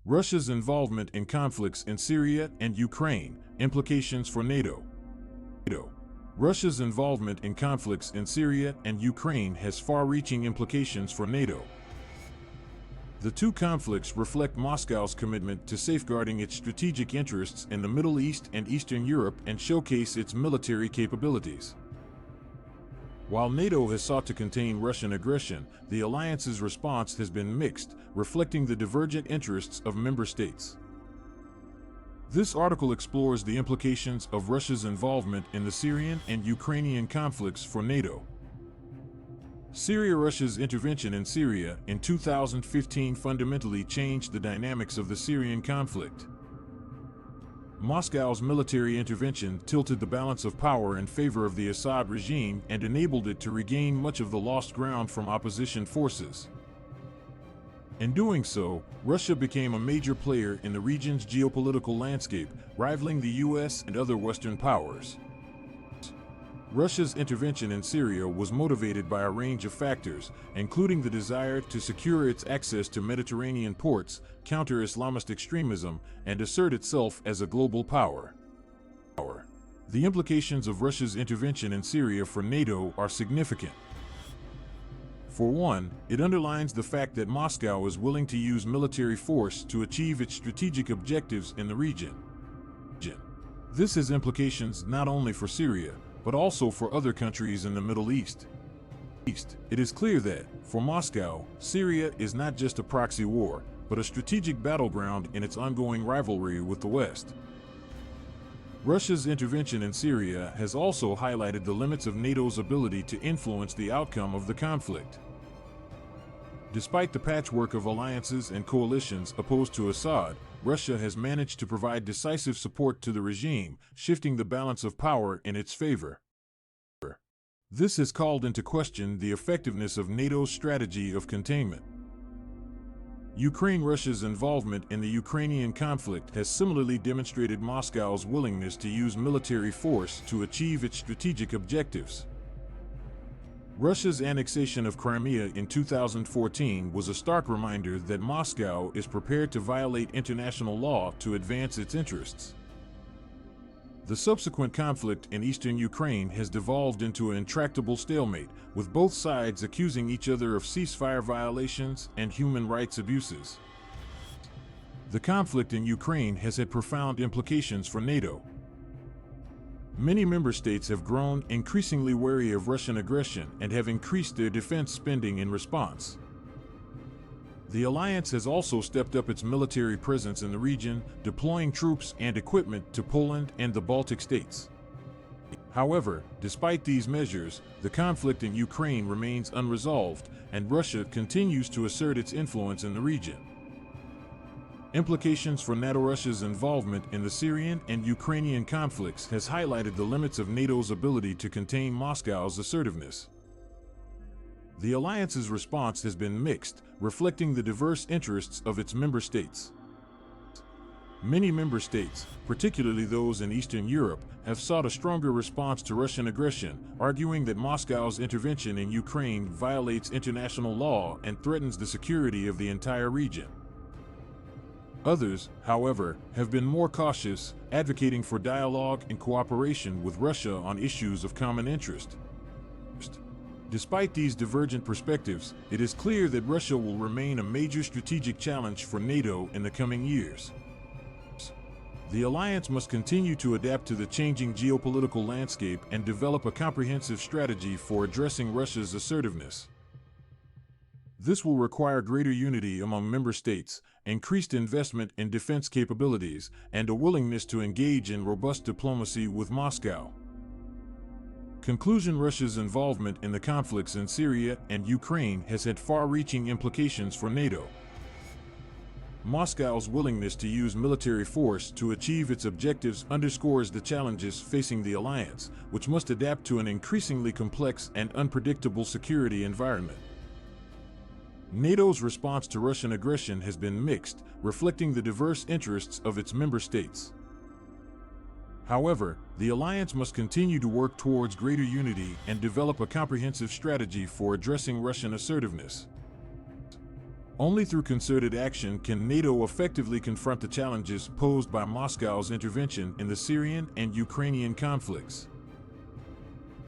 Russia's involvement in conflicts in Syria and Ukraine, implications for NATO. Russia's involvement in conflicts in Syria and Ukraine has far-reaching implications for NATO. The two conflicts reflect Moscow's commitment to safeguarding its strategic interests in the Middle East and Eastern Europe and showcase its military capabilities. While NATO has sought to contain Russian aggression, the alliance's response has been mixed, reflecting the divergent interests of member states. This article explores the implications of Russia's involvement in the Syrian and Ukrainian conflicts for NATO. Russia's intervention in Syria in 2015 fundamentally changed the dynamics of the Syrian conflict. Moscow's military intervention tilted the balance of power in favor of the Assad regime and enabled it to regain much of the lost ground from opposition forces. In doing so, Russia became a major player in the region's geopolitical landscape, rivaling the US and other Western powers. Russia's intervention in Syria was motivated by a range of factors, including the desire to secure its access to Mediterranean ports, counter Islamist extremism, and assert itself as a global power. The implications of Russia's intervention in Syria for NATO are significant. For one, it underlines the fact that Moscow is willing to use military force to achieve its strategic objectives in the region. This has implications not only for Syria, but also for other countries in the Middle East. It is clear that, for Moscow, Syria is not just a proxy war, but a strategic battleground in its ongoing rivalry with the West. Russia's intervention in Syria has also highlighted the limits of NATO's ability to influence the outcome of the conflict. Despite the patchwork of alliances and coalitions opposed to Assad, Russia has managed to provide decisive support to the regime, shifting the balance of power in its favor. This has called into question the effectiveness of NATO's strategy of containment. Russia's involvement in the Ukrainian conflict has similarly demonstrated Moscow's willingness to use military force to achieve its strategic objectives. Russia's annexation of Crimea in 2014 was a stark reminder that Moscow is prepared to violate international law to advance its interests. The subsequent conflict in eastern Ukraine has devolved into an intractable stalemate, with both sides accusing each other of ceasefire violations and human rights abuses. The conflict in Ukraine has had profound implications for NATO. Many member states have grown increasingly wary of Russian aggression and have increased their defense spending in response. The alliance has also stepped up its military presence in the region, deploying troops and equipment to Poland and the Baltic states. However, despite these measures, the conflict in Ukraine remains unresolved, and Russia continues to assert its influence in the region. Implications for Russia's involvement in the Syrian and Ukrainian conflicts has highlighted the limits of NATO's ability to contain Moscow's assertiveness. The alliance's response has been mixed, reflecting the diverse interests of its member states. Many member states, particularly those in Eastern Europe, have sought a stronger response to Russian aggression, arguing that Moscow's intervention in Ukraine violates international law and threatens the security of the entire region. Others, however, have been more cautious, advocating for dialogue and cooperation with Russia on issues of common interest. Despite these divergent perspectives, it is clear that Russia will remain a major strategic challenge for NATO in the coming years. The alliance must continue to adapt to the changing geopolitical landscape and develop a comprehensive strategy for addressing Russia's assertiveness. This will require greater unity among member states, increased investment in defense capabilities, and a willingness to engage in robust diplomacy with Moscow. Conclusion: Russia's involvement in the conflicts in Syria and Ukraine has had far-reaching implications for NATO. Moscow's willingness to use military force to achieve its objectives underscores the challenges facing the alliance, which must adapt to an increasingly complex and unpredictable security environment. NATO's response to Russian aggression has been mixed, reflecting the diverse interests of its member states. However, the alliance must continue to work towards greater unity and develop a comprehensive strategy for addressing Russian assertiveness. Only through concerted action can NATO effectively confront the challenges posed by Moscow's intervention in the Syrian and Ukrainian conflicts.